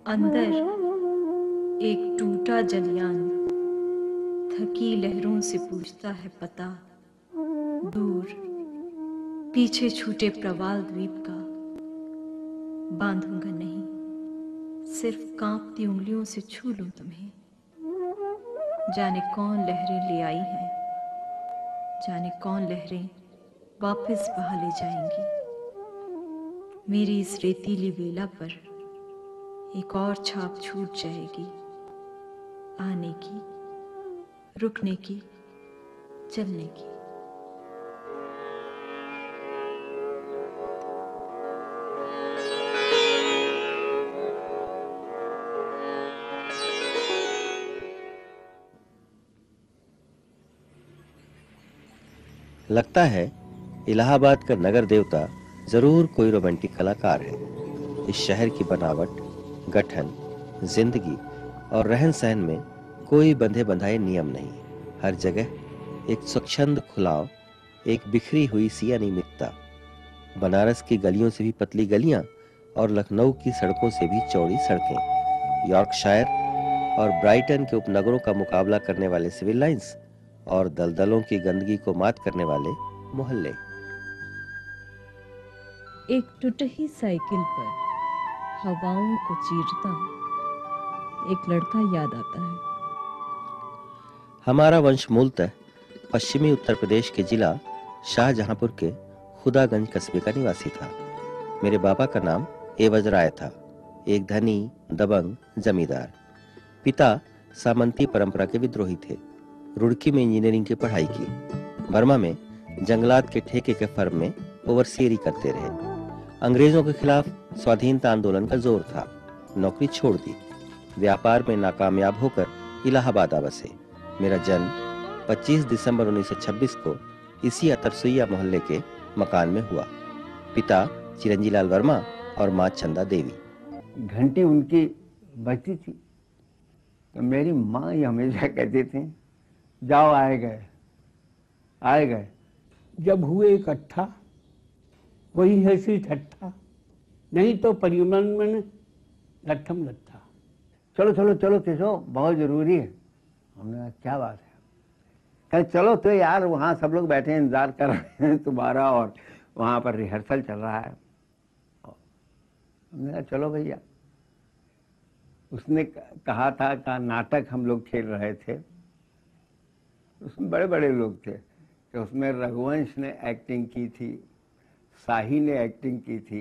अंदर एक टूटा जलयान थकी लहरों से पूछता है पता। दूर पीछे छूटे प्रवाल द्वीप का बांधूंगा नहीं, सिर्फ कांपती उंगलियों से छू लूं तुम्हें। जाने कौन लहरें ले आई हैं, जाने कौन लहरें वापस बहा ले जाएंगी। मेरी इस रेतीली वेला पर एक और छाप छूट जाएगी, आने की, रुकने की, चलने की। लगता है इलाहाबाद का नगर देवता जरूर कोई रोमांटिक कलाकार है। इस शहर की बनावट, गठन, जिंदगी और रहन सहन में कोई बंधे बंधाए नियम नहीं। हर जगह एक स्वच्छंद खुलाव, एक बिखरी हुई सी अनियमितता। बनारस की गलियों से भी पतली गलियां और लखनऊ की सड़कों से भी चौड़ी सड़कें, यॉर्कशायर और ब्राइटन के उपनगरों का मुकाबला करने वाले सिविल लाइंस और दलदलों की गंदगी को मात करने वाले मोहल्ले। एक टूटी साइकिल पर हवाओं को चीरता एक लड़का याद आता है। हमारा वंश मूलतः पश्चिमी उत्तर प्रदेश के जिला शाहजहांपुर के खुदागंज कस्बे का निवासी था। मेरे बाबा का नाम एवज राय था, एक धनी दबंग जमींदार। पिता सामंती परंपरा के विद्रोही थे। रुड़की में इंजीनियरिंग की पढ़ाई की। बर्मा में जंगलात के ठेके के फर्म में ओवरसीयरी करते रहे। अंग्रेजों के खिलाफ स्वाधीनता आंदोलन का जोर था। नौकरी छोड़ दी। व्यापार में नाकामयाब होकर इलाहाबाद आ बसे। मेरा जन्म 25 दिसंबर 1926 को इसी अतरसुईया मोहल्ले के मकान में हुआ। पिता चिरंजी लाल वर्मा और माँ चंदा देवी। घंटी उनकी बजती थी तो मेरी माँ ये हमेशा कहती थी, जाओ आए गए आए गए। जब हुए इकट्ठा वही हंसी ठट्ठा, नहीं तो परिमल में लट्ठम लट्ठा। चलो चलो चलो केशव, बहुत जरूरी है। हमने कहा क्या बात है? कल चलो तो यार, वहाँ सब लोग बैठे हैं, इंतजार कर रहे हैं तुम्हारा, और वहाँ पर रिहर्सल चल रहा है। हमने कहा चलो भैया। उसने कहा था का नाटक हम लोग खेल रहे थे, उसमें बड़े बड़े लोग थे कि उसमें रघुवंश ने एक्टिंग की थी, शाही ने एक्टिंग की थी,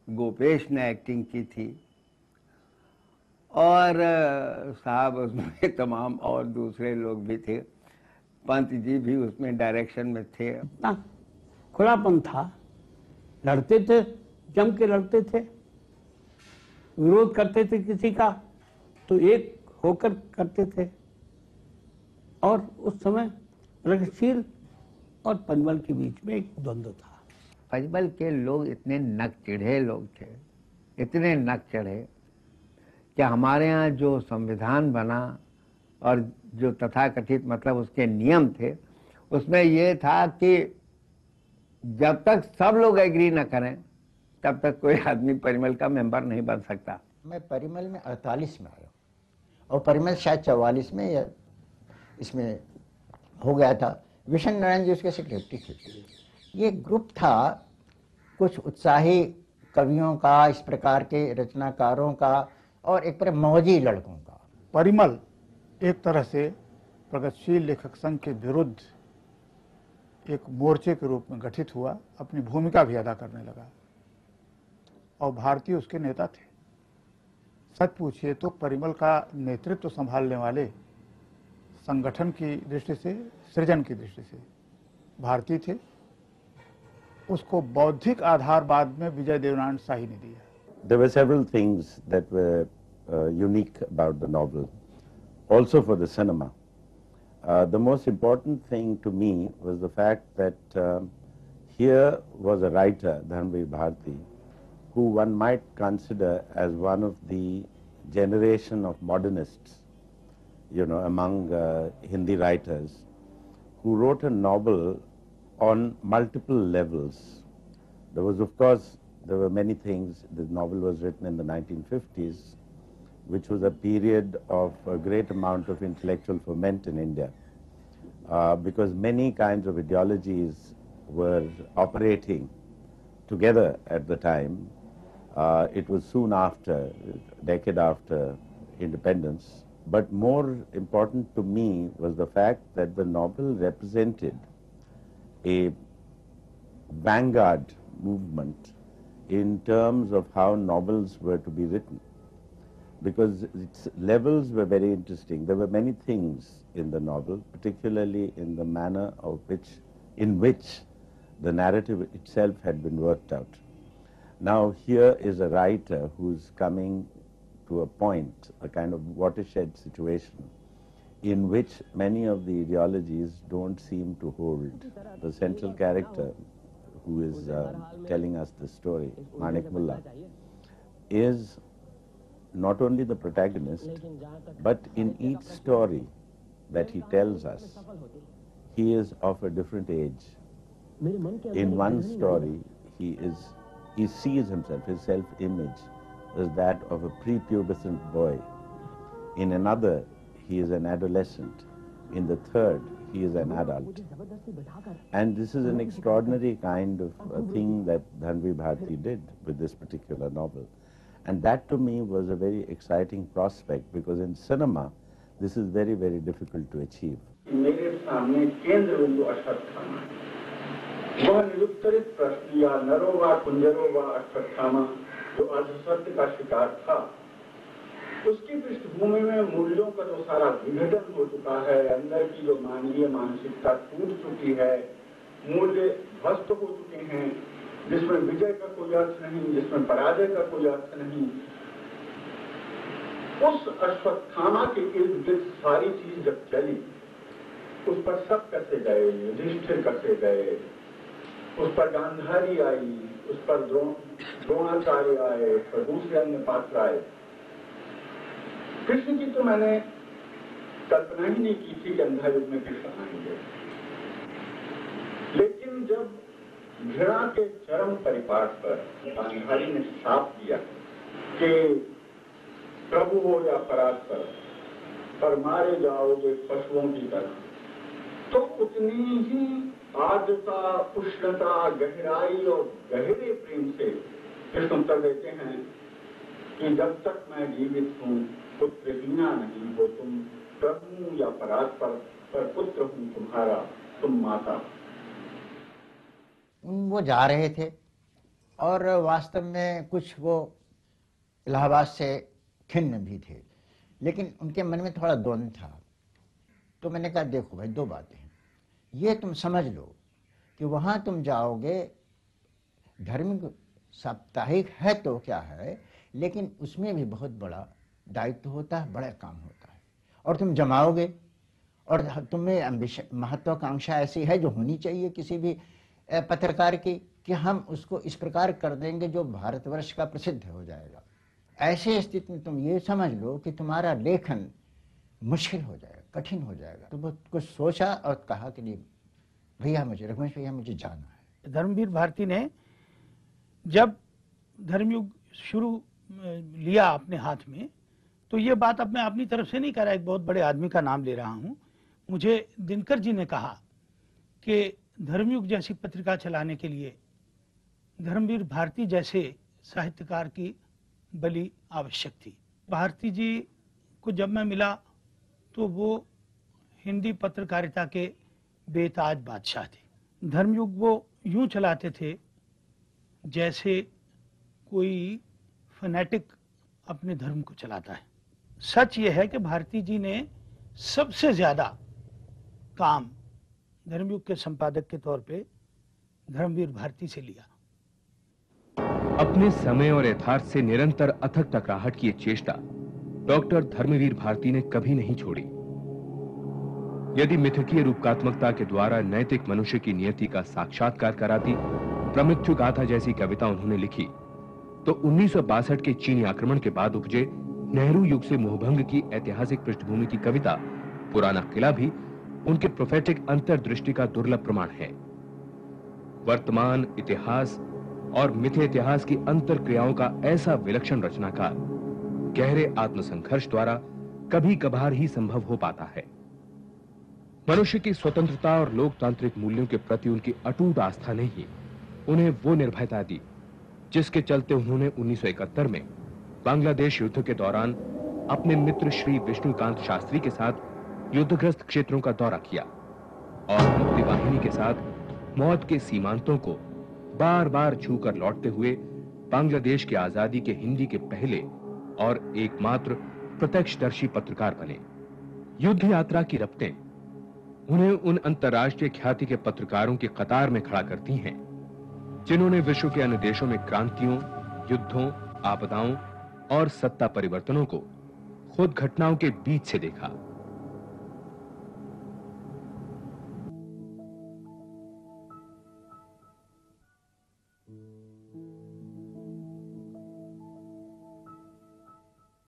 गोपेश ने एक्टिंग की थी, और साहब उसमें तमाम और दूसरे लोग भी थे। पंत जी भी उसमें डायरेक्शन में थे। इतना खुलापन था, लड़ते थे, जम के लड़ते थे, विरोध करते थे किसी का तो एक होकर करते थे। और उस समय प्रगतिशील और पनवल के बीच में एक द्वंद्व था। पजबल के लोग इतने नक चिढ़े लोग थे, इतने नक चढ़े कि हमारे यहाँ जो संविधान बना और जो तथाकथित मतलब उसके नियम थे, उसमें ये था कि जब तक सब लोग एग्री न करें तब तक कोई आदमी परिमल का मेंबर नहीं बन सकता। मैं परिमल में 48 में आया और परिमल शायद 44 में या इसमें हो गया था। विशन नारायण जी उसके सेक्रेटरी थे। ये ग्रुप था कुछ उत्साही कवियों का, इस प्रकार के रचनाकारों का और एक पर मौजी लड़कों का। परिमल एक तरह से प्रगतिशील लेखक संघ के विरुद्ध एक मोर्चे के रूप में गठित हुआ, अपनी भूमिका भी अदा करने लगा और भारतीय उसके नेता थे। सच पूछिए तो परिमल का नेतृत्व संभालने वाले संगठन की दृष्टि से, सृजन की दृष्टि से भारतीय थे। उसको बौद्धिक आधार बाद में विजय देवनारायण शाही ने दिया। There were several things that were unique about the novel, also for the cinema. The most important thing to me was the fact that here was a writer, Dhananjay Bharti, who one might consider as one of the generation of modernists, you know, among Hindi writers, who wrote a novel on multiple levels. There was, of course, there were many things. The novel was written in the 1950s, which was a period of a great amount of intellectual ferment in India, because many kinds of ideologies were operating together at the time. It was soon after, a decade after independence. But more important to me was the fact that the novel represented a vanguard movement in terms of how novels were to be written, because its levels were very interesting. There were many things in the novel, particularly in the manner in which the narrative itself had been worked out. Now here is a writer who's coming to a point, a kind of watershed situation, in which many of the ideologies don't seem to hold. The central character, who is telling us the story, Manik Mullah, is not only the protagonist, but in each story that he tells us, he is of a different age. In one story, he sees himself, his self-image, as that of a prepubescent boy. In another, he is an adolescent. In the third, he is an adult. And this is an extraordinary kind of thing that Dharmveer Bharti did with this particular novel. And that to me was a very exciting prospect, because in cinema, this is very, very difficult to achieve. मेरे सामने केंद्र बिंदु अश्वत्थामा है। वह निरुत्तरित प्रश्न या नरो व कुंजरो व अश्वत्थामा जो अर्धसत्य का शिकार था, उसकी पृष्ठभूमि में मूल्यों का जो सारा विघटन हो चुका है, अंदर की जो मानवीय मानसिकता टूट चुकी है, मूल्य ध्वस्त हो चुके हैं, जिसमें विजय का कोई अर्थ नहीं, जिसमें पराजय का कोई अर्थ नहीं, उस अश्वत्थामा के इर्द गिर्द सारी चीज जब चली, उस पर सब कसे गए, युधिष्ठिर कसे गए, उस पर गांधारी आई, उस पर द्रोणाचार्य आए, फिर दूसरे अन्य पात्र आए। कृष्ण की तो मैंने कल्पना ही नहीं की थी कि अंधा युग में कृष्ण आएंगे, लेकिन जब घृणा के चरम परिपाठ पर गांधारी ने शाप दिया कि प्रभु हो या परात्पर, पर मारे जाओगे पशुओं की तरह, तो उतनी ही आर्द्रता, उष्णता, गहराई और गहरे प्रेम से कृष्ण उत्तर देते हैं कि जब तक मैं जीवित हूँ पुत्रहीना नहीं हो तुम, प्रभु या परात्पर, पर पुत्र हूँ तुम्हारा, तुम माता। वो जा रहे थे और वास्तव में कुछ वो इलाहाबाद से खिन्न भी थे, लेकिन उनके मन में थोड़ा द्वंद था। तो मैंने कहा देखो भाई, दो बातें हैं, ये तुम समझ लो कि वहाँ तुम जाओगे, धार्मिक साप्ताहिक है तो क्या है, लेकिन उसमें भी बहुत बड़ा दायित्व होता है, बड़ा काम होता है, और तुम जमाओगे, और तुम्हें महत्वाकांक्षा ऐसी है जो होनी चाहिए किसी भी पत्रकार की, कि हम उसको इस प्रकार कर देंगे जो भारतवर्ष का प्रसिद्ध हो जाएगा। ऐसे स्थिति में तुम ये समझ लो कि तुम्हारा लेखन मुश्किल हो जाएगा, कठिन हो जाएगा। तो वो कुछ सोचा और कहा कि नहीं भैया, मुझे रघुवंश भैया, मुझे जाना है। धर्मवीर भारती ने जब धर्मयुग शुरू लिया अपने हाथ में, तो ये बात अब मैं अपनी तरफ से नहीं कर रहा, एक बहुत बड़े आदमी का नाम ले रहा हूँ। मुझे दिनकर जी ने कहा कि धर्मयुग जैसी पत्रिका चलाने के लिए धर्मवीर भारती जैसे साहित्यकार की बलि आवश्यक थी। भारती जी को जब मैं मिला तो वो हिंदी पत्रकारिता के बेताज बादशाह थे। धर्मयुग वो यूं चलाते थे जैसे कोई फैनेटिक अपने धर्म को चलाता है। सच ये है कि भारती जी ने सबसे ज्यादा काम धर्मयुग के संपादक के तौर पे धर्मवीर भारती से लिया। अपने समय और यथार्थ से निरंतर अथक टकराहट की एक चेष्टा डॉक्टर धर्मवीर भारती ने कभी नहीं छोड़ी। यदि मिथकीय रूपकात्मकता के द्वारा नैतिक मनुष्य की नियति का साक्षात्कार कराती प्रमृत्यु गाथा जैसी कविता उन्होंने लिखी, तो 1962 के चीनी आक्रमण के बाद उपजे नेहरू युग से मोहभंग की ऐतिहासिक पृष्ठभूमि की कविता पुराना किला भी उनके प्रोफेटिक अंतर्दृष्टि का दुर्लभ प्रमाण है। वर्तमान इतिहास और मिथ्य इतिहास की अंतर क्रियाओं का ऐसा विलक्षण रचनाकार गहरे आत्मसंघर्ष द्वारा कभी कभार ही संभव हो पाता है। मनुष्य की स्वतंत्रता और लोकतांत्रिक मूल्यों के प्रति उनकी अटूट आस्था ने ही उन्हें वो निर्भयता दी जिसके चलते उन्होंने 1971 में बांग्लादेश युद्ध के दौरान अपने मित्र श्री विष्णुकांत शास्त्री के साथ युद्धग्रस्त क्षेत्रों का दौरा किया और मुक्ति वाहिनी के साथ मौत के सीमांतों को बार बार छूकर लौटते हुए बांग्लादेश की आजादी के हिंदी के पहले और एकमात्र प्रत्यक्षदर्शी पत्रकार बने। युद्ध यात्रा की रफ्तें उन्हें उन अंतर्राष्ट्रीय ख्याति के पत्रकारों की कतार में खड़ा करती हैं जिन्होंने विश्व के अन्य देशों में क्रांतियों, युद्धों, आपदाओं और सत्ता परिवर्तनों को खुद घटनाओं के बीच से देखा।